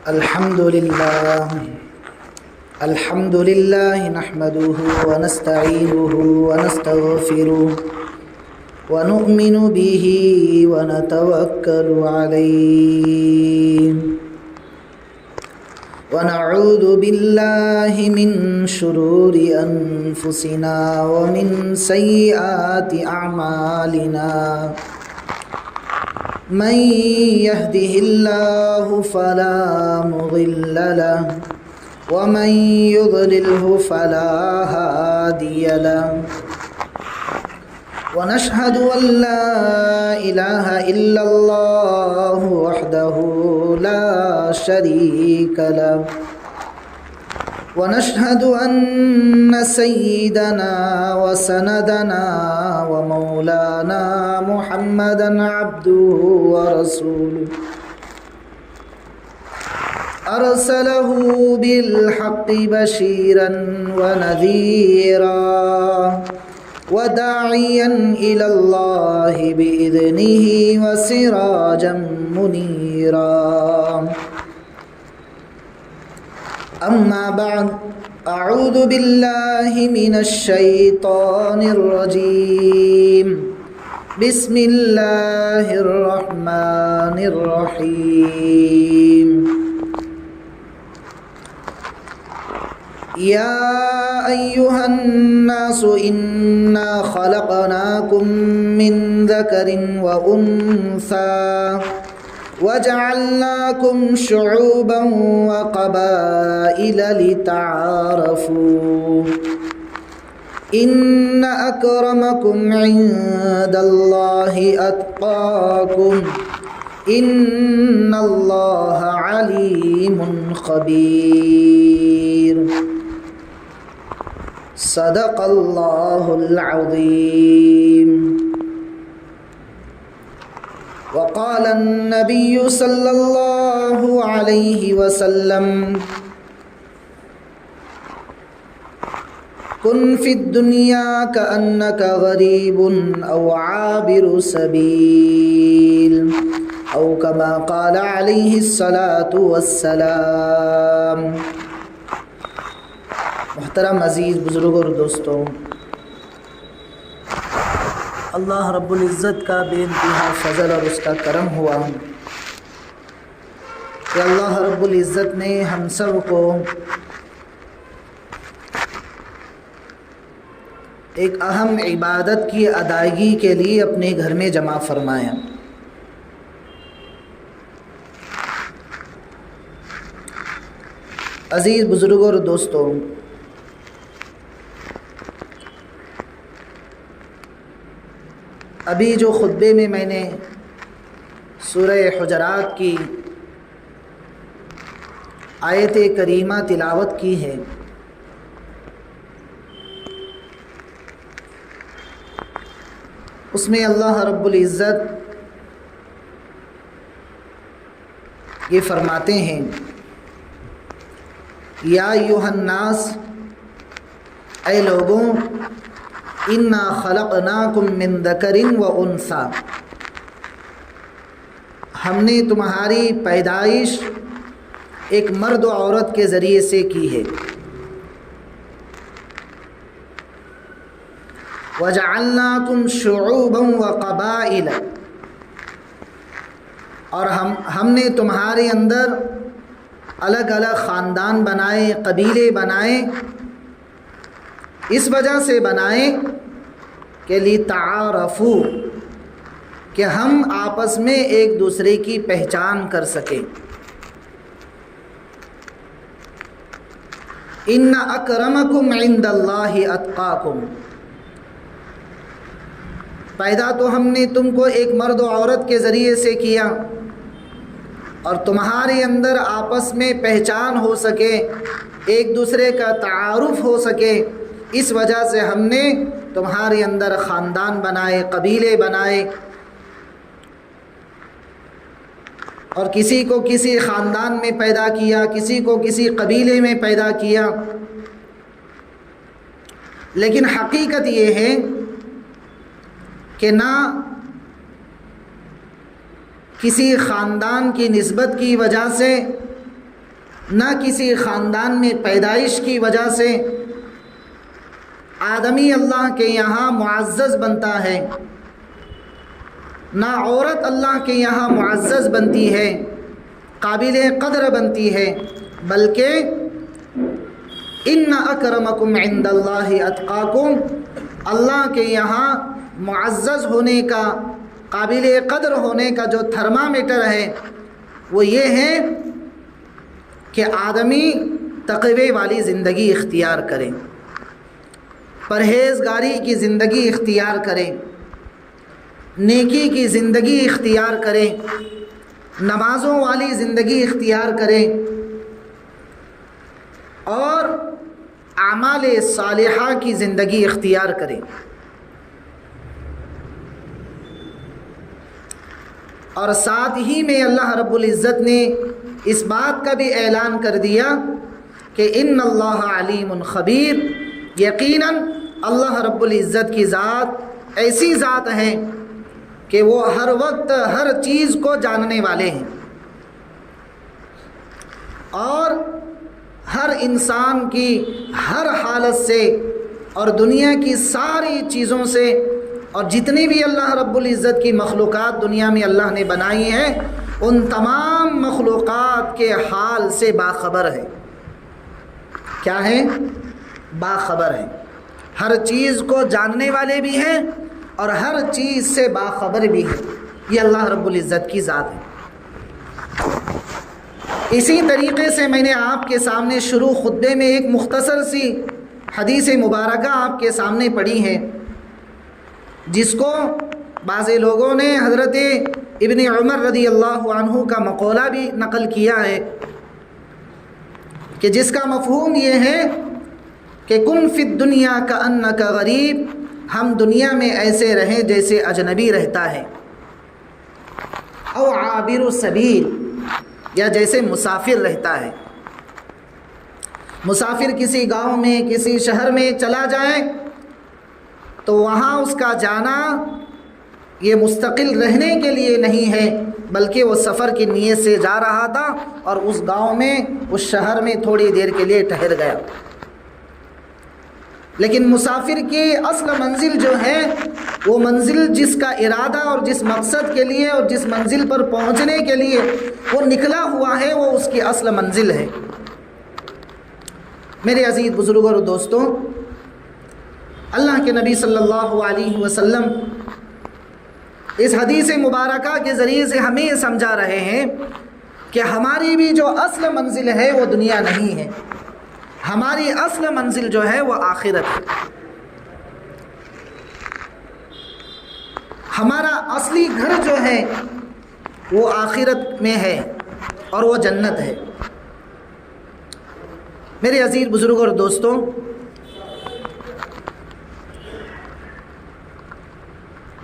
الحمد لله نحمده ونستعينه ونستغفره ونؤمن به ونتوكل عليه ونعوذ بالله من شرور أنفسنا ومن سيئات أعمالنا من يهده الله فلا مضل له ومن يضلله فلا هادي له ونشهد أن لا إله إلا الله وحده لا شريك له ونشهد أن سيدنا وسندنا ومولانا محمدا عبده ورسوله أرسله بالحق بشيرا ونذيرا وداعيا إلى الله بإذنه وسراجا منيرا أما بعد أعوذ بالله من الشيطان الرجيم بسم الله الرحمن الرحيم يا أيها الناس إنا خلقناكم من ذكر وأنثى وجعلناكم شعوبا وقبائل لتعارفوا إن أكرمكم عند الله أتقاكم إن الله عليم خبير صدق الله العظيم وقال النبي صلى الله عليه وسلم كن في الدنيا كأنك غريب أو عابر سبيل أو كما قال عليه الصلاة والسلام۔ محترم عزیز بزرگوں اور دوستوں، اللہ رب العزت کا بے انتہا فضل اور اس کا کرم ہوا کہ اللہ رب العزت نے ہم سب کو ایک اہم عبادت کی ادائیگی کے لیے اپنے گھر میں جمع فرمایا۔ عزیز بزرگوں اور دوستوں، ابھی جو خطبے میں نے سورہ حجرات کی آیت کریمہ تلاوت کی ہے، اس میں اللہ رب العزت یہ فرماتے ہیں، یا ایھا الناس، اے لوگوں، انا خلقناکم من ذکر و انثی، ہم نے تمہاری پیدائش ایک مرد و عورت کے ذریعے سے کی ہے، وجعلناکم شعوبا و قبائل، اور ہم نے تمہارے اندر الگ الگ خاندان بنائے، قبیلے بنائے، اس وجہ سے بنائے کہ لتعارفوا، کہ ہم آپس میں ایک دوسرے کی پہچان کر سکیں۔ ان اکرمکم عند اللہ اتقاکم، پیدا تو ہم نے تم کو ایک مرد و عورت کے ذریعے سے کیا، اور تمہارے اندر آپس میں پہچان ہو سکے، ایک دوسرے کا تعارف ہو سکے، اس وجہ سے ہم نے تمہارے اندر خاندان بنائے، قبیلے بنائے، اور کسی کو کسی خاندان میں پیدا کیا، کسی کو کسی قبیلے میں پیدا کیا۔ لیکن حقیقت یہ ہے کہ نہ کسی خاندان کی نسبت کی وجہ سے نہ کسی خاندان میں پیدائش کی وجہ سے آدمی اللہ کے یہاں معزز بنتا ہے، نہ عورت اللہ کے یہاں معزز بنتی ہے، قابل قدر بنتی ہے، بلکہ ان اکرمکم عند اللہ اتقاکم، اللہ کے یہاں معزز ہونے کا، قابل قدر ہونے کا جو تھرمامیٹر ہے وہ یہ ہے کہ آدمی تقوی والی زندگی اختیار کرے، پرہیزگاری کی زندگی اختیار کرے، نیکی کی زندگی اختیار کرے، نمازوں والی زندگی اختیار کرے اور اعمال صالحہ کی زندگی اختیار کرے۔ اور ساتھ ہی میں اللہ رب العزت نے اس بات کا بھی اعلان کر دیا کہ ان اللہ علیم خبیر، یقیناً اللہ رب العزت کی ذات ایسی ذات ہے کہ وہ ہر وقت ہر چیز کو جاننے والے ہیں، اور ہر انسان کی ہر حالت سے اور دنیا کی ساری چیزوں سے اور جتنی بھی اللہ رب العزت کی مخلوقات دنیا میں اللہ نے بنائی ہیں ان تمام مخلوقات کے حال سے باخبر ہے۔ کیا ہے؟ باخبر ہے، ہر چیز کو جاننے والے بھی ہیں اور ہر چیز سے باخبر بھی ہے، یہ اللہ رب العزت کی ذات ہے۔ اسی طریقے سے میں نے آپ کے سامنے شروع خطبے میں ایک مختصر سی حدیث مبارکہ آپ کے سامنے پڑھی ہے، جس کو بعض لوگوں نے حضرت ابن عمر رضی اللہ عنہ کا مقولہ بھی نقل کیا ہے کہ جس کا مفہوم یہ ہے کہ کن فی الدنیا کأنک غریب، ہم دنیا میں ایسے رہیں جیسے اجنبی رہتا ہے، او عابر السبیل، یا جیسے مسافر رہتا ہے۔ مسافر کسی گاؤں میں کسی شہر میں چلا جائے تو وہاں اس کا جانا یہ مستقل رہنے کے لیے نہیں ہے، بلکہ وہ سفر کی نیت سے جا رہا تھا اور اس گاؤں میں اس شہر میں تھوڑی دیر کے لیے ٹھہر گیا۔ لیکن مسافر کی اصل منزل جو ہے وہ منزل جس کا ارادہ اور جس مقصد کے لیے اور جس منزل پر پہنچنے کے لیے وہ نکلا ہوا ہے وہ اس کی اصل منزل ہے۔ میرے عزیز بزرگوں اور دوستوں، اللہ کے نبی صلی اللہ علیہ وسلم اس حدیث مبارکہ کے ذریعے سے ہمیں یہ سمجھا رہے ہیں کہ ہماری بھی جو اصل منزل ہے وہ دنیا نہیں ہے، ہماری اصل منزل جو ہے وہ آخرت ہے۔ ہمارا اصلی گھر جو ہے وہ آخرت میں ہے اور وہ جنت ہے۔ میرے عزیز بزرگوں اور دوستوں،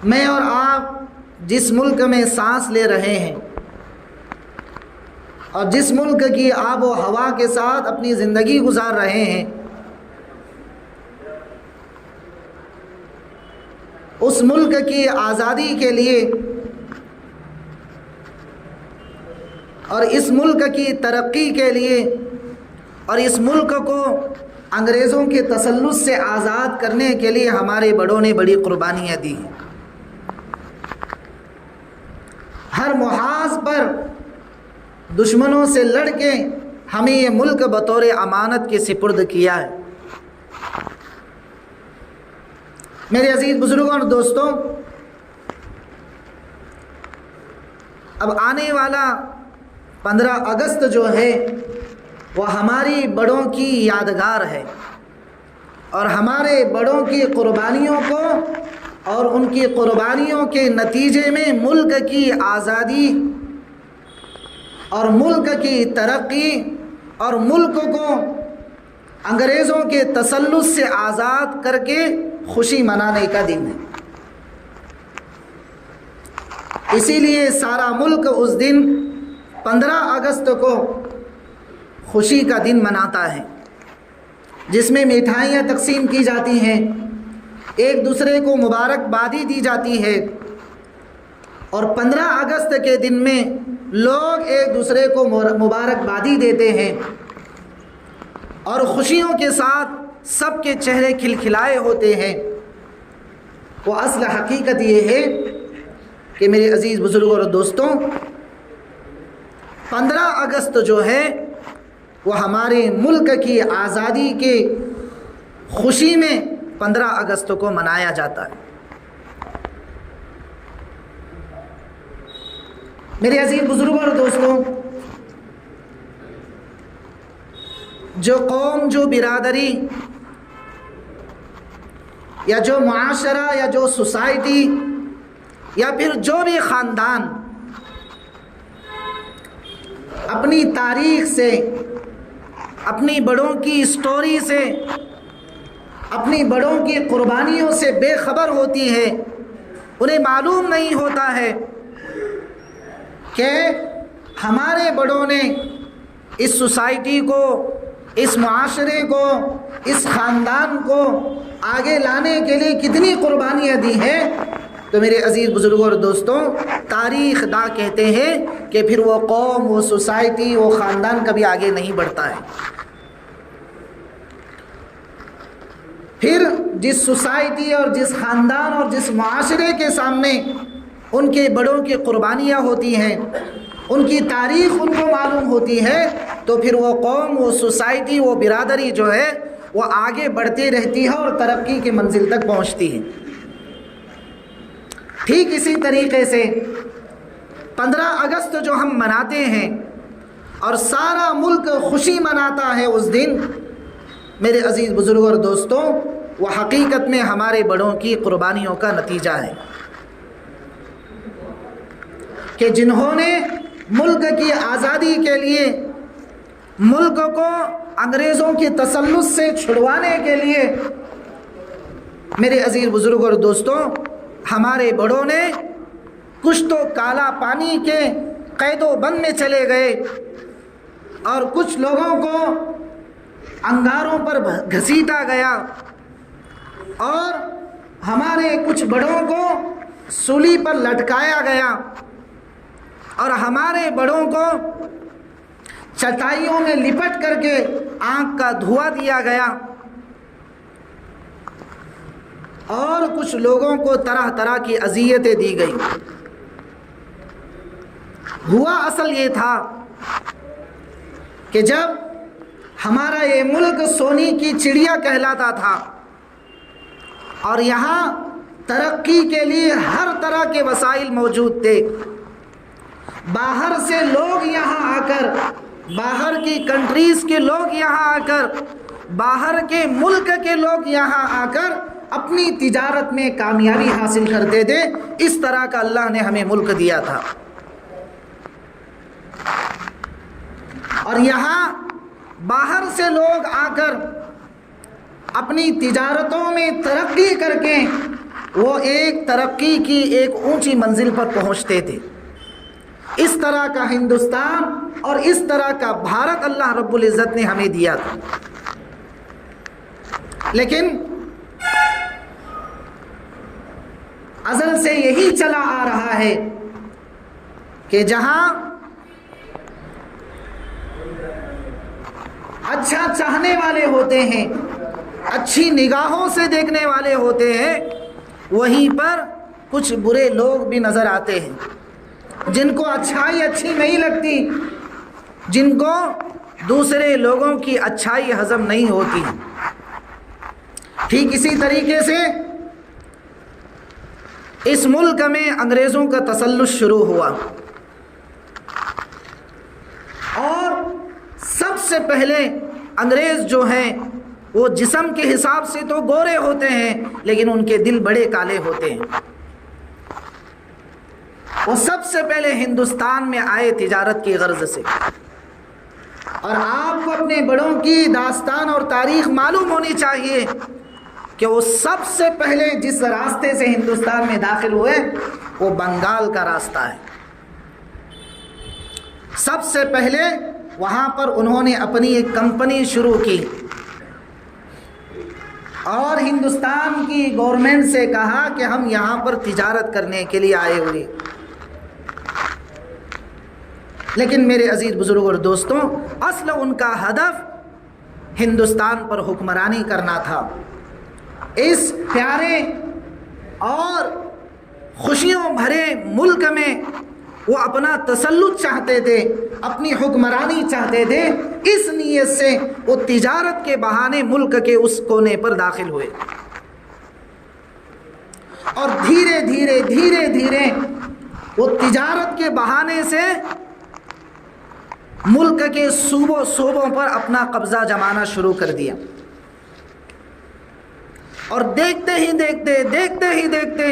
میں اور آپ جس ملک میں سانس لے رہے ہیں اور جس ملک کی آب و ہوا کے ساتھ اپنی زندگی گزار رہے ہیں، اس ملک کی آزادی کے لیے اور اس ملک کی ترقی کے لیے اور اس ملک کو انگریزوں کے تسلط سے آزاد کرنے کے لیے ہمارے بڑوں نے بڑی قربانیاں دی ہیں۔ ہر محاذ پر دشمنوں سے لڑ کے ہمیں یہ ملک بطور امانت کے سپرد کیا ہے۔ میرے عزیز بزرگوں اور دوستوں، اب آنے والا 15 اگست جو ہے وہ ہماری بڑوں کی یادگار ہے، اور ہمارے بڑوں کی قربانیوں کو اور ان کی قربانیوں کے نتیجے میں ملک کی آزادی اور ملک کی ترقی اور ملک کو انگریزوں کے تسلط سے آزاد کر کے خوشی منانے کا دن ہے۔ اسی لیے سارا ملک اس دن 15 اگست کو خوشی کا دن مناتا ہے، جس میں مٹھائیاں تقسیم کی جاتی ہیں، ایک دوسرے کو مبارکبادی دی جاتی ہے، اور 15 اگست کے دن میں لوگ ایک دوسرے کو مبارکبادی دیتے ہیں اور خوشیوں کے ساتھ سب کے چہرے کھلکھلائے ہوتے ہیں، وہ اصل حقیقت یہ ہے کہ میرے عزیز بزرگوں اور دوستوں، 15 اگست جو ہے وہ ہمارے ملک کی آزادی کے خوشی میں 15 اگست کو منایا جاتا ہے۔ میرے عزیز بزرگوں اور دوستوں، جو قوم، جو برادری یا جو معاشرہ یا جو سوسائٹی یا پھر جو بھی خاندان اپنی تاریخ سے، اپنی بڑوں کی اسٹوری سے، اپنی بڑوں کی قربانیوں سے بے خبر ہوتی ہے، انہیں معلوم نہیں ہوتا ہے کہ ہمارے بڑوں نے اس سوسائٹی کو، اس معاشرے کو، اس خاندان کو آگے لانے کے لیے کتنی قربانیاں دی ہیں، تو میرے عزیز بزرگوں اور دوستوں، تاریخ داں کہتے ہیں کہ پھر وہ قوم، وہ سوسائٹی، وہ خاندان کبھی آگے نہیں بڑھتا ہے۔ پھر جس سوسائٹی اور جس خاندان اور جس معاشرے کے سامنے ان کے بڑوں کی قربانیاں ہوتی ہیں، ان کی تاریخ ان کو معلوم ہوتی ہے، تو پھر وہ قوم، وہ سوسائٹی، وہ برادری جو ہے وہ آگے بڑھتی رہتی ہے اور ترقی کی منزل تک پہنچتی ہے۔ ٹھیک اسی طریقے سے 15 اگست جو ہم مناتے ہیں اور سارا ملک خوشی مناتا ہے اس دن، میرے عزیز بزرگوں اور دوستوں، وہ حقیقت میں ہمارے بڑوں کی قربانیوں کا نتیجہ ہے کہ جنہوں نے ملک کی آزادی کے لیے، ملک کو انگریزوں کی تسلط سے چھڑوانے کے لیے، میرے عزیز بزرگوں اور دوستوں، ہمارے بڑوں نے کچھ تو کالا پانی کے قید و بند میں چلے گئے اور کچھ لوگوں کو انگاروں پر گھسیٹا گیا، اور ہمارے کچھ بڑوں کو سولی پر لٹکایا گیا، اور ہمارے بڑوں کو چٹائیوں میں لپٹ کر کے آنکھ کا دھواں دیا گیا، اور کچھ لوگوں کو طرح طرح کی اذیتیں دی گئی۔ ہوا اصل یہ تھا کہ جب ہمارا یہ ملک سونی کی چڑیا کہلاتا تھا اور یہاں ترقی کے لیے ہر طرح کے وسائل موجود تھے، باہر سے لوگ یہاں آ کر، باہر کی کنٹریز کے لوگ یہاں آ کر، باہر کے ملک کے لوگ یہاں آ کر اپنی تجارت میں کامیابی حاصل کرتے تھے۔ اس طرح کا اللہ نے ہمیں ملک دیا تھا، اور یہاں باہر سے لوگ آ کر اپنی تجارتوں میں ترقی کر کے وہ ایک ترقی کی ایک اونچی منزل پر پہنچتے تھے۔ اس طرح کا ہندوستان اور اس طرح کا بھارت اللہ رب العزت نے ہمیں دیا تھا، لیکن ازل سے یہی چلا آ رہا ہے کہ جہاں اچھا چاہنے والے ہوتے ہیں، اچھی نگاہوں سے دیکھنے والے ہوتے ہیں، وہیں پر کچھ برے لوگ بھی نظر آتے ہیں جن کو اچھائی اچھی نہیں لگتی، جن کو دوسرے لوگوں کی اچھائی ہضم نہیں ہوتی۔ ٹھیک اسی طریقے سے اس ملک میں انگریزوں کا تسلط شروع ہوا، اور سب سے پہلے انگریز جو ہیں وہ جسم کے حساب سے تو گورے ہوتے ہیں، لیکن ان کے دل بڑے کالے ہوتے ہیں۔ وہ سب سے پہلے ہندوستان میں آئے تجارت کی غرض سے، اور آپ کو اپنے بڑوں کی داستان اور تاریخ معلوم ہونی چاہیے کہ وہ سب سے پہلے جس راستے سے ہندوستان میں داخل ہوئے وہ بنگال کا راستہ ہے۔ سب سے پہلے وہاں پر انہوں نے اپنی ایک کمپنی شروع کی اور ہندوستان کی گورنمنٹ سے کہا کہ ہم یہاں پر تجارت کرنے کے لیے آئے ہوئے، لیکن میرے عزیز بزرگ اور دوستوں، اصل ان کا ہدف ہندوستان پر حکمرانی کرنا تھا۔ اس پیارے اور خوشیوں بھرے ملک میں وہ اپنا تسلط چاہتے تھے، اپنی حکمرانی چاہتے تھے۔ اس نیت سے وہ تجارت کے بہانے ملک کے اس کونے پر داخل ہوئے، اور دھیرے دھیرے دھیرے دھیرے وہ تجارت کے بہانے سے ملک کے صوبوں پر اپنا قبضہ جمانا شروع کر دیا، اور دیکھتے ہی دیکھتے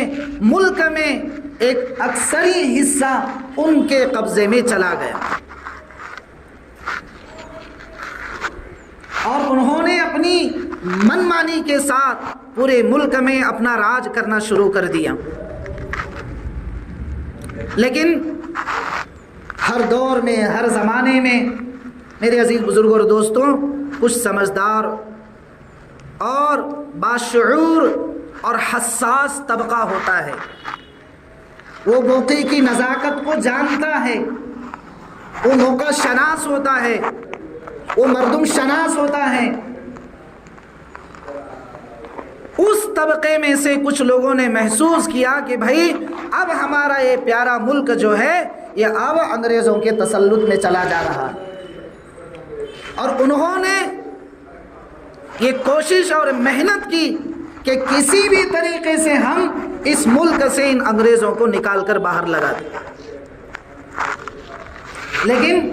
ملک میں ایک اکثری حصہ ان کے قبضے میں چلا گیا، اور انہوں نے اپنی منمانی کے ساتھ پورے ملک میں اپنا راج کرنا شروع کر دیا۔ لیکن ہر دور میں، ہر زمانے میں میرے عزیز بزرگوں اور دوستوں، کچھ سمجھدار اور باشعور اور حساس طبقہ ہوتا ہے، وہ موقع کی نزاکت کو جانتا ہے، وہ موقع شناس ہوتا ہے، وہ مردم شناس ہوتا ہے۔ اس طبقے میں سے کچھ لوگوں نے محسوس کیا کہ بھائی اب ہمارا یہ پیارا ملک جو ہے یہ اب انگریزوں کے تسلط میں چلا جا رہا ہے، اور انہوں نے یہ کوشش اور محنت کی کہ کسی بھی طریقے سے ہم اس ملک سے ان انگریزوں کو نکال کر باہر لگا دیں۔ لیکن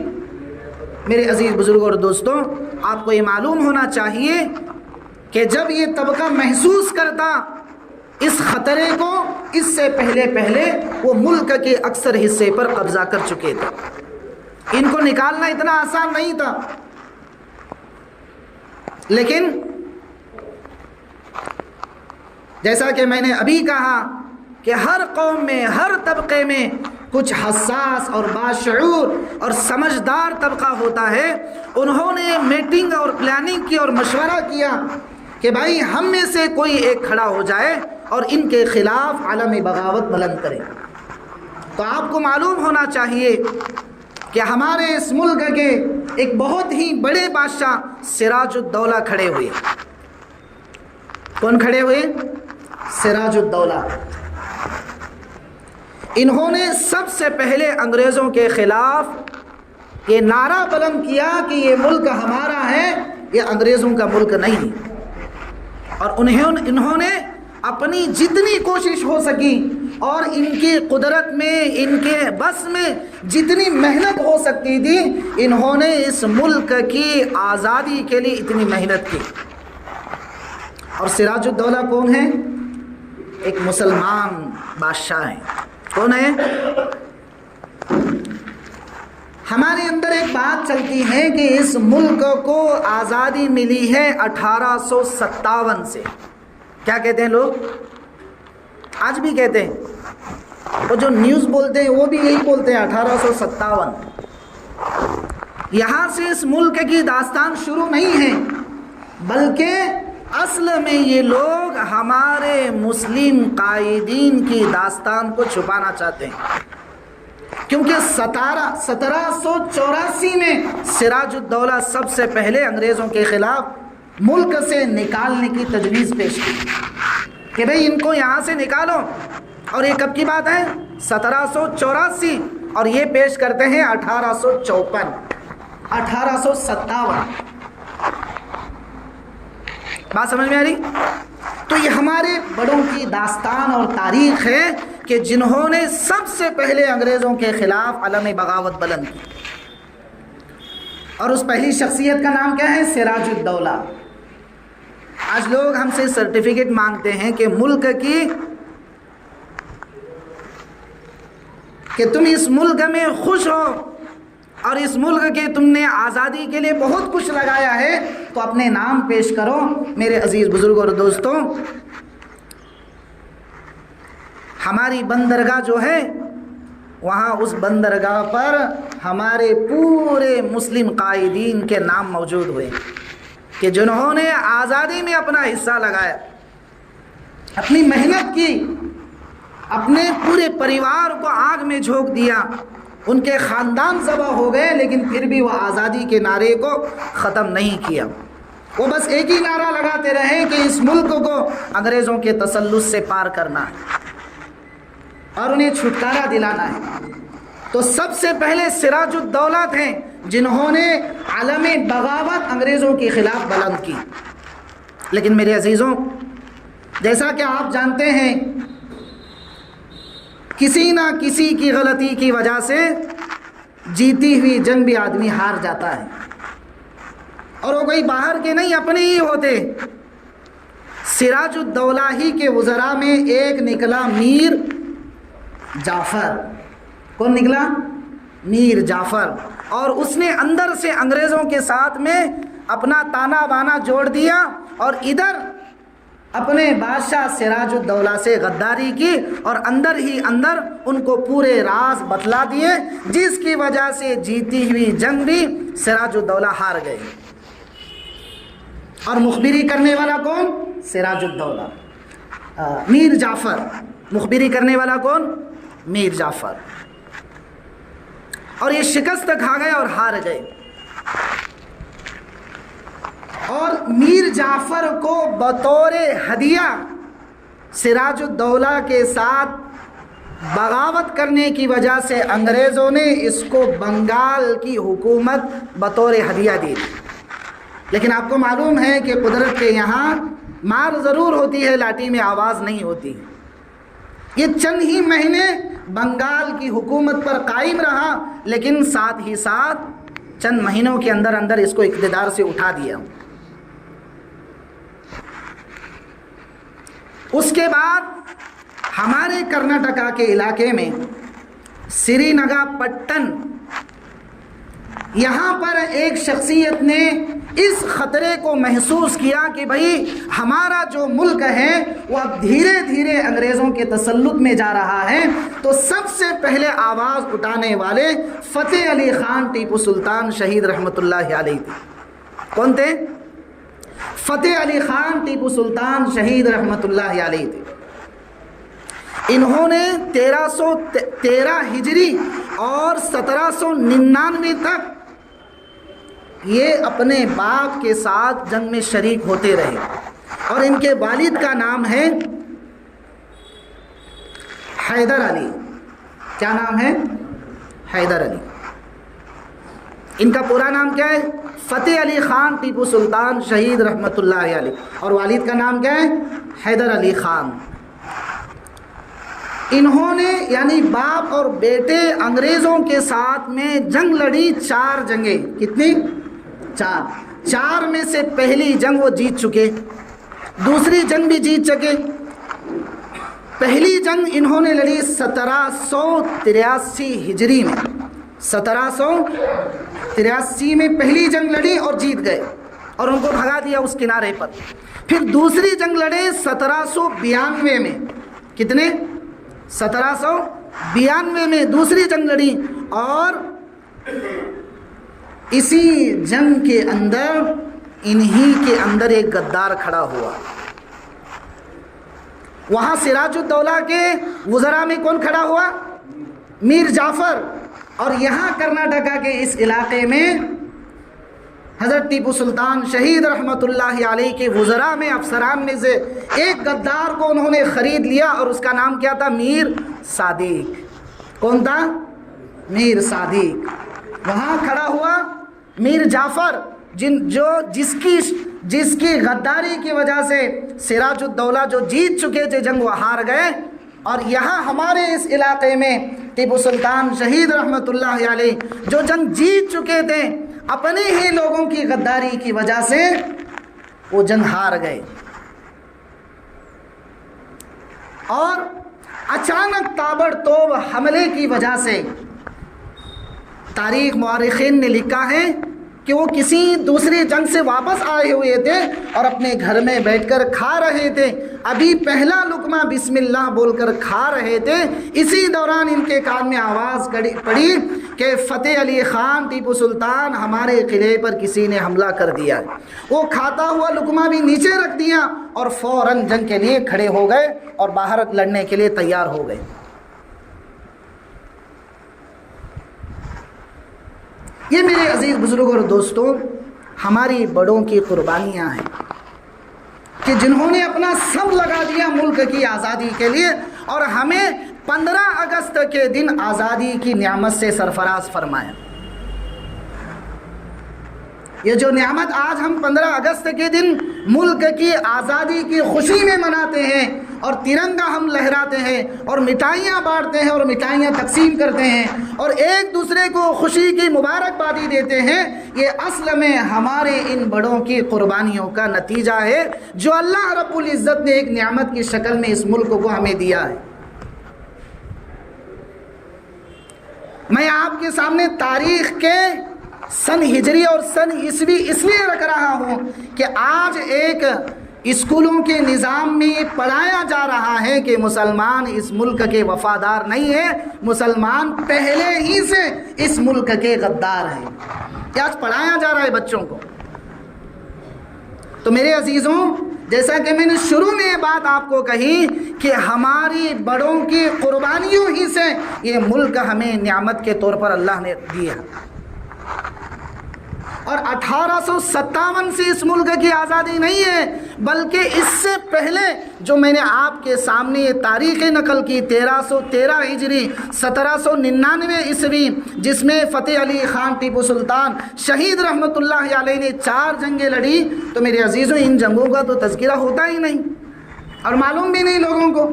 میرے عزیز بزرگوں اور دوستوں، آپ کو یہ معلوم ہونا چاہیے کہ جب یہ طبقہ محسوس کرتا اس خطرے کو، اس سے پہلے وہ ملک کے اکثر حصے پر قبضہ کر چکے تھے، ان کو نکالنا اتنا آسان نہیں تھا۔ لیکن جیسا کہ میں نے ابھی کہا کہ ہر قوم میں، ہر طبقے میں کچھ حساس اور باشعور اور سمجھدار طبقہ ہوتا ہے۔ انہوں نے میٹنگ اور پلاننگ کی اور مشورہ کیا کہ بھائی ہم میں سے کوئی ایک کھڑا ہو جائے اور ان کے خلاف علم بغاوت بلند کرے۔ تو آپ کو معلوم ہونا چاہیے کہ ہمارے اس ملک کے ایک بہت ہی بڑے بادشاہ سراج الدولہ کھڑے ہوئے۔ کون کھڑے ہوئے؟ سراج الدولہ۔ انہوں نے سب سے پہلے انگریزوں کے خلاف یہ نعرہ بلند کیا کہ یہ ملک ہمارا ہے، یہ انگریزوں کا ملک نہیں، اور انہوں نے اپنی جتنی کوشش ہو سکی اور ان کی قدرت میں، ان کے بس میں جتنی محنت ہو سکتی تھی، انہوں نے اس ملک کی آزادی کے لیے اتنی محنت کی۔ اور سراج الدولہ کون ہے؟ ایک مسلمان بادشاہ ہیں۔ کون ہے؟ ہمارے اندر ایک بات چلتی ہے کہ اس ملک کو آزادی ملی ہے 1857 سے۔ کیا کہتے ہیں لوگ؟ آج بھی کہتے ہیں، وہ جو نیوز بولتے ہیں وہ بھی یہی بولتے ہیں 1857۔ یہاں سے اس ملک کی داستان شروع نہیں ہے، بلکہ اصل میں یہ لوگ ہمارے مسلم قائدین کی داستان کو چھپانا چاہتے ہیں، کیونکہ 1784 میں سراج الدولہ سب سے پہلے انگریزوں کے خلاف ملک سے نکالنے کی تجویز پیش کی کہ بھئی ان کو یہاں سے نکالو۔ اور یہ کب کی بات ہے؟ 1784، اور یہ پیش کرتے ہیں 1854، 1857۔ بات سمجھ میں آ رہی؟ تو یہ ہمارے بڑوں کی داستان اور تاریخ ہے کہ جنہوں نے سب سے پہلے انگریزوں کے خلاف علم بغاوت بلند کی، اور اس پہلی شخصیت کا نام کیا ہے؟ سراج الدولہ۔ آج لوگ ہم سے سرٹیفکیٹ مانگتے ہیں کہ ملک کی، کہ تم اس ملک میں خوش ہو اور اس ملک کے تم نے آزادی کے لیے بہت کچھ لگایا ہے، تو اپنے نام پیش کرو۔ میرے عزیز بزرگوں اور دوستوں، ہماری بندرگاہ جو ہے، وہاں اس بندرگاہ پر ہمارے پورے مسلم قائدین کے نام موجود ہوئے کہ جنہوں نے آزادی میں اپنا حصہ لگایا، اپنی محنت کی، اپنے پورے پریوار کو آگ میں جھونک دیا، ان کے خاندان ذبح ہو گئے، لیکن پھر بھی وہ آزادی کے نعرے کو ختم نہیں کیا۔ وہ بس ایک ہی نعرہ لگاتے رہے کہ اس ملک کو انگریزوں کے تسلط سے پار کرنا ہے اور انہیں چھٹکارا دلانا ہے۔ تو سب سے پہلے سراج الدولہ تھے جنہوں نے علم بغاوت انگریزوں کے خلاف بلند کی۔ لیکن میرے عزیزوں، جیسا کہ آپ جانتے ہیں، کسی نہ کسی کی غلطی کی وجہ سے جیتی ہوئی جنگ بھی آدمی ہار جاتا ہے، اور وہ کوئی باہر کے نہیں، اپنے ہی ہوتے۔ سراج الدولہ ہی کے وزراء میں ایک نکلا میر جعفر۔ کون نکلا؟ میر جعفر۔ اور اس نے اندر سے انگریزوں کے ساتھ میں اپنا تانا بانا جوڑ دیا، اور ادھر اپنے بادشاہ سراج الدولہ سے غداری کی، اور اندر ہی اندر ان کو پورے راز بتلا دیے، جس کی وجہ سے جیتی ہوئی جنگ بھی سراج الدولہ ہار گئے۔ اور مخبری کرنے والا کون؟ سراج الدولہ، میر جعفر۔ مخبری کرنے والا کون؟ میر جعفر۔ اور یہ شکست کھا گئے اور ہار گئے۔ اور میر جعفر کو بطور ہدیہ سراج الدولہ کے ساتھ بغاوت کرنے کی وجہ سے انگریزوں نے اس کو بنگال کی حکومت بطور ہدیہ دی۔ لیکن آپ کو معلوم ہے کہ قدرت کے یہاں مار ضرور ہوتی ہے، لاٹھی میں آواز نہیں ہوتی۔ یہ چند ہی مہینے بنگال کی حکومت پر قائم رہا، لیکن ساتھ ہی ساتھ چند مہینوں کے اندر اندر اس کو اقتدار سے اٹھا دیا۔ اس کے بعد ہمارے کرناٹکا کے علاقے میں سری نگا پٹن، یہاں پر ایک شخصیت نے اس خطرے کو محسوس کیا کہ بھئی ہمارا جو ملک ہے وہ اب دھیرے دھیرے انگریزوں کے تسلط میں جا رہا ہے۔ تو سب سے پہلے آواز اٹھانے والے فتح علی خان ٹیپو سلطان شہید رحمۃ اللہ علیہ تھے۔ کون تھے؟ فتح علی خان ٹیپو سلطان شہید رحمۃ اللہ علیہ تھے۔ انہوں نے 1313 ہجری اور 1799 تک یہ اپنے باپ کے ساتھ جنگ میں شریک ہوتے رہے، اور ان کے والد کا نام ہے حیدر علی۔ کیا نام ہے؟ حیدر علی۔ ان کا پورا نام کیا ہے؟ فتح علی خان ٹیپو سلطان شہید رحمۃ اللہ علیہ، اور والد کا نام کیا ہے؟ حیدر علی خان۔ انہوں نے یعنی باپ اور بیٹے انگریزوں کے ساتھ میں جنگ لڑی، 4 جنگیں۔ کتنی؟ 4 میں سے پہلی جنگ وہ جیت چکے، دوسری جنگ بھی جیت چکے۔ پہلی جنگ انہوں نے لڑی 1783 ہجری میں، 1783 میں پہلی جنگ لڑی اور جیت گئے، اور ان کو بھگا دیا اس کنارے پر۔ پھر دوسری جنگ لڑے 1792 میں۔ کتنے؟ 1792 میں دوسری جنگ لڑی، اور اسی جنگ کے اندر انہی کے اندر ایک غدار کھڑا ہوا۔ وہاں سراج الدولہ کے وزراء میں کون کھڑا ہوا؟ میر جعفر۔ اور یہاں کرناٹکا کے اس علاقے میں حضرت ٹیپو سلطان شہید رحمۃ اللہ علیہ کے وزراء میں، افسران میں سے ایک غدار کو انہوں نے خرید لیا، اور اس کا نام کیا تھا؟ میر صادق۔ کون تھا؟ میر صادق۔ وہاں کھڑا ہوا میر جعفر، جس کی غداری کی وجہ سے سراج الدولہ جو جیت چکے تھے جنگ، وہ ہار گئے۔ اور یہاں ہمارے اس علاقے میں ٹیپو سلطان شہید رحمۃ اللہ علیہ جو جنگ جیت چکے تھے، اپنے ہی لوگوں کی غداری کی وجہ سے وہ جنگ ہار گئے۔ اور اچانک تابڑ توڑ حملے کی وجہ سے تاریخ مورخین نے لکھا ہے کہ وہ کسی دوسری جنگ سے واپس آئے ہوئے تھے اور اپنے گھر میں بیٹھ کر کھا رہے تھے، ابھی پہلا لقمہ بسم اللہ بول کر کھا رہے تھے، اسی دوران ان کے کان میں آواز پڑی کہ فتح علی خان ٹیپو سلطان ہمارے قلعے پر کسی نے حملہ کر دیا۔ وہ کھاتا ہوا لقمہ بھی نیچے رکھ دیا اور فوراً جنگ کے لیے کھڑے ہو گئے اور باہر لڑنے کے لیے تیار ہو گئے۔ یہ میرے عزیز بزرگوں اور دوستوں ہماری بڑوں کی قربانیاں ہیں کہ جنہوں نے اپنا سب لگا دیا ملک کی آزادی کے لیے اور ہمیں 15 اگست کے دن آزادی کی نعمت سے سرفراز فرمایا۔ یہ جو نعمت آج ہم 15 اگست کے دن ملک کی آزادی کی خوشی میں مناتے ہیں اور ترنگا ہم لہراتے ہیں اور مٹھائیاں بانٹتے ہیں اور مٹھائیاں تقسیم کرتے ہیں اور ایک دوسرے کو خوشی کی مبارکبادی دیتے ہیں، یہ اصل میں ہمارے ان بڑوں کی قربانیوں کا نتیجہ ہے جو اللہ رب العزت نے ایک نعمت کی شکل میں اس ملک کو ہمیں دیا ہے۔ میں آپ کے سامنے تاریخ کے سن ہجری اور سن عیسوی اس لیے رکھ رہا ہوں کہ آج ایک اسکولوں کے نظام میں پڑھایا جا رہا ہے کہ مسلمان اس ملک کے وفادار نہیں ہیں، مسلمان پہلے ہی سے اس ملک کے غدار ہیں، یہ آج پڑھایا جا رہا ہے بچوں کو۔ تو میرے عزیزوں، جیسا کہ میں نے شروع میں یہ بات آپ کو کہی کہ ہماری بڑوں کی قربانیوں ہی سے یہ ملک ہمیں نعمت کے طور پر اللہ نے دیا، اور 1857 سے اس ملک کی آزادی نہیں ہے بلکہ اس سے پہلے جو میں نے آپ کے سامنے یہ تاریخیں نقل کی 1313 ہجری 1799 عیسوی، جس میں فتح علی خان ٹیپو سلطان شہید رحمۃ اللہ علیہ نے 4 جنگیں لڑی، تو میرے عزیزوں ان جنگوں کا تو تذکرہ ہوتا ہی نہیں اور معلوم بھی نہیں لوگوں کو۔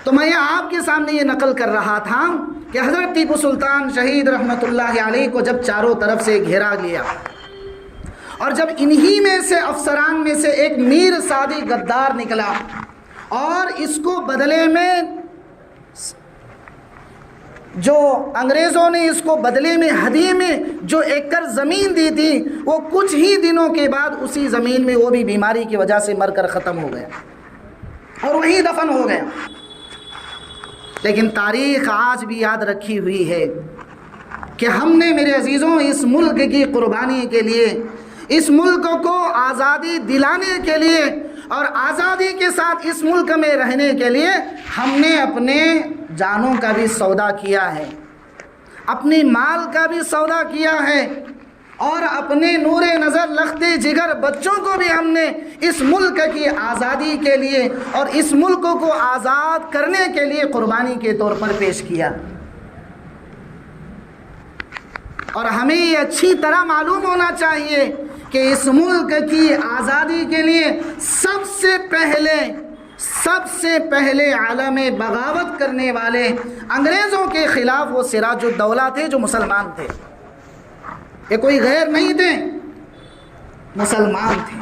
تو میں آپ کے سامنے یہ نقل کر رہا تھا کہ حضرت ٹیپو سلطان شہید رحمۃ اللہ علیہ کو جب چاروں طرف سے گھیرا گیا اور جب انہی میں سے افسران میں سے ایک میر سعدی غدار نکلا اور اس کو بدلے میں جو انگریزوں نے اس کو بدلے میں ہدیے میں جو ایکڑ زمین دی تھی، وہ کچھ ہی دنوں کے بعد اسی زمین میں وہ بھی بیماری کی وجہ سے مر کر ختم ہو گیا اور وہیں دفن ہو گیا۔ لیکن تاریخ آج بھی یاد رکھی ہوئی ہے کہ ہم نے میرے عزیزوں اس ملک کی قربانی کے لیے، اس ملک کو آزادی دلانے کے لیے اور آزادی کے ساتھ اس ملک میں رہنے کے لیے ہم نے اپنے جانوں کا بھی سودا کیا ہے، اپنی مال کا بھی سودا کیا ہے اور اپنے نور نظر لخت جگر بچوں کو بھی ہم نے اس ملک کی آزادی کے لیے اور اس ملک کو آزاد کرنے کے لیے قربانی کے طور پر پیش کیا۔ اور ہمیں یہ اچھی طرح معلوم ہونا چاہیے کہ اس ملک کی آزادی کے لیے سب سے پہلے عالم بغاوت کرنے والے انگریزوں کے خلاف وہ سراج الدولہ تھے جو مسلمان تھے، یہ کوئی غیر نہیں تھے، مسلمان تھے۔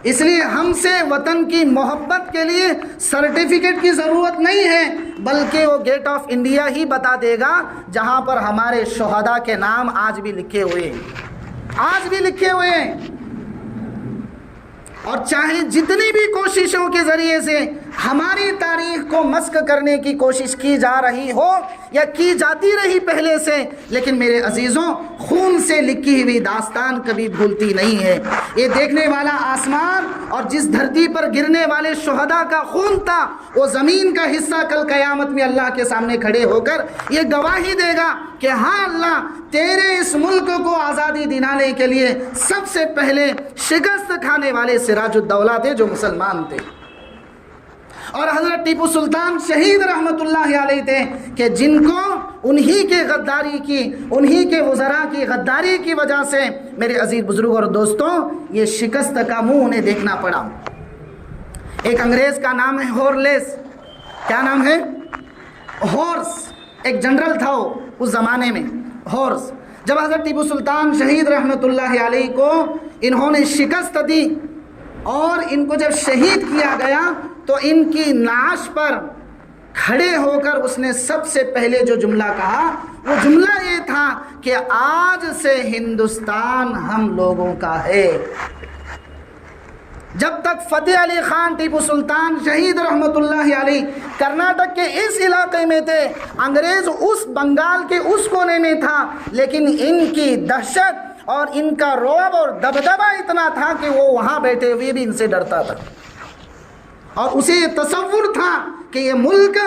اس لیے ہم سے وطن کی محبت کے لیے سرٹیفکیٹ کی ضرورت نہیں ہے، بلکہ وہ گیٹ آف انڈیا ہی بتا دے گا جہاں پر ہمارے شہداء کے نام آج بھی لکھے ہوئے ہیں، آج بھی لکھے ہوئے ہیں۔ اور چاہے جتنی بھی کوششوں کے ذریعے سے ہماری تاریخ کو مسخ کرنے کی کوشش کی جا رہی ہو یا کی جاتی رہی پہلے سے، لیکن میرے عزیزوں خون سے لکھی ہوئی داستان کبھی بھولتی نہیں ہے۔ یہ دیکھنے والا آسمان اور جس دھرتی پر گرنے والے شہداء کا خون تھا، وہ زمین کا حصہ کل قیامت میں اللہ کے سامنے کھڑے ہو کر یہ گواہی دے گا کہ ہاں اللہ، تیرے اس ملک کو آزادی دلانے کے لیے سب سے پہلے شکست کھانے والے سراج الدولہ تھے جو مسلمان تھے، اور حضرت ٹیپو سلطان شہید رحمت اللہ علیہ تھے کہ جن کو انہی کے غداری کی، انہی کے وزراء کی غداری کی وجہ سے میرے عزیز بزرگ اور دوستوں یہ شکست کا منہ انہیں دیکھنا پڑا۔ ایک انگریز کا نام ہے ہورلیس، کیا نام ہے؟ ہورس، ایک جنرل تھا وہ اس زمانے میں، ہورس۔ جب حضرت ٹیپو سلطان شہید رحمت اللہ علیہ کو انہوں نے شکست دی اور ان کو جب شہید کیا گیا تو ان کی نعش پر کھڑے ہو کر اس نے سب سے پہلے جو جملہ کہا وہ جملہ یہ تھا کہ آج سے ہندوستان ہم لوگوں کا ہے۔ جب تک فتح علی خان ٹیپو سلطان شہید رحمت اللہ علیہ کرناٹک کے اس علاقے میں تھے، انگریز اس بنگال کے اس کونے میں تھا، لیکن ان کی دہشت اور ان کا رعب اور دبدبہ اتنا تھا کہ وہ وہاں بیٹھے ہوئے بھی ان سے ڈرتا تھا، اور اسے یہ تصور تھا کہ یہ ملک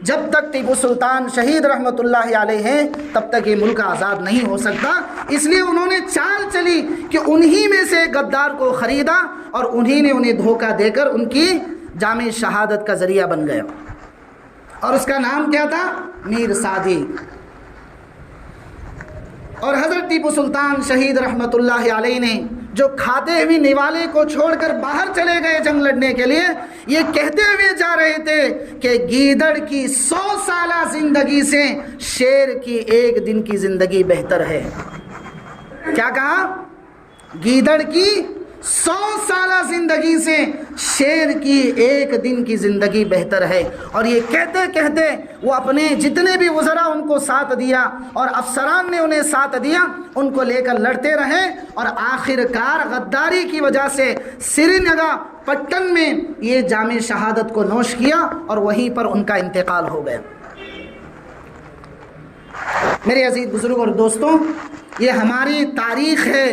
جب تک ٹیپو سلطان شہید رحمۃ اللہ علیہ ہیں تب تک یہ ملک آزاد نہیں ہو سکتا. اس لیے انہوں نے چال چلی کہ انہی میں سے غدار کو خریدا اور انہی نے انہیں دھوکہ دے کر ان کی جامع شہادت کا ذریعہ بن گیا. اور اس کا نام کیا تھا؟ میر سعدی. اور حضرت ٹیپو سلطان شہید رحمۃ اللہ علیہ نے جو کھاتے ہوئے نوالے کو چھوڑ کر باہر چلے گئے جنگ لڑنے کے لیے، یہ کہتے ہوئے جا رہے تھے کہ گیدڑ کی 100 سالہ زندگی سے شیر کی 1 دن کی زندگی بہتر ہے. کیا کہا؟ گیدڑ کی 100 سالہ زندگی سے شیر کی 1 دن کی زندگی بہتر ہے. اور یہ کہتے کہتے وہ اپنے جتنے بھی وزراء ان کو ساتھ دیا اور افسران نے انہیں ساتھ دیا، ان کو لے کر لڑتے رہے اور آخر کار غداری کی وجہ سے سری نگر پٹن میں یہ جامع شہادت کو نوش کیا اور وہیں پر ان کا انتقال ہو گیا. میرے عزیز بزرگ اور دوستوں، یہ ہماری تاریخ ہے،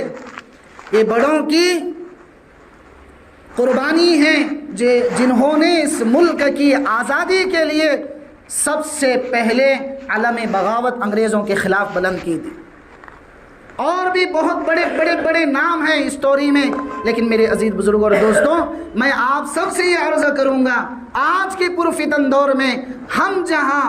یہ بڑوں کی قربانی ہے جنہوں نے اس ملک کی آزادی کے لیے سب سے پہلے علم بغاوت انگریزوں کے خلاف بلند کی تھی. اور بھی بہت بڑے نام ہیں اسٹوری میں، لیکن میرے عزیز بزرگوں اور دوستوں، میں آپ سب سے یہ عرض کروں گا، آج کے پرفتن دور میں ہم جہاں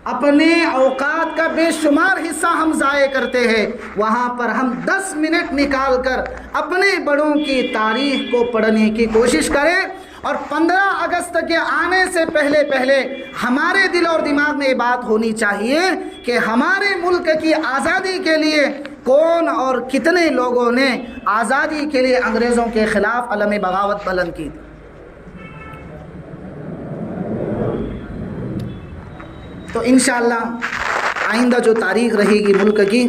اپنے اوقات کا بے شمار حصہ ہم ضائع کرتے ہیں، وہاں پر ہم 10 منٹ نکال کر اپنے بڑوں کی تاریخ کو پڑھنے کی کوشش کریں. اور 15 اگست کے آنے سے پہلے ہمارے دل اور دماغ میں یہ بات ہونی چاہیے کہ ہمارے ملک کی آزادی کے لیے کون اور کتنے لوگوں نے آزادی کے لیے انگریزوں کے خلاف علم بغاوت بلند کی. تو انشاءاللہ آئندہ جو تاریخ رہے گی ملک کی،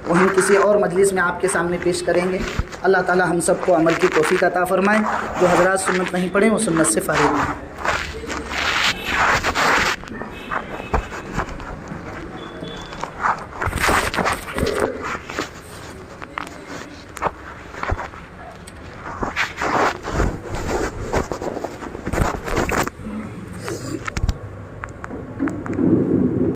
وہ ہم کسی اور مجلس میں آپ کے سامنے پیش کریں گے. اللہ تعالی ہم سب کو عمل کی توفیق عطا فرمائے. جو حضرات سنت نہیں پڑھیں وہ سنت سے فارغ ہیں.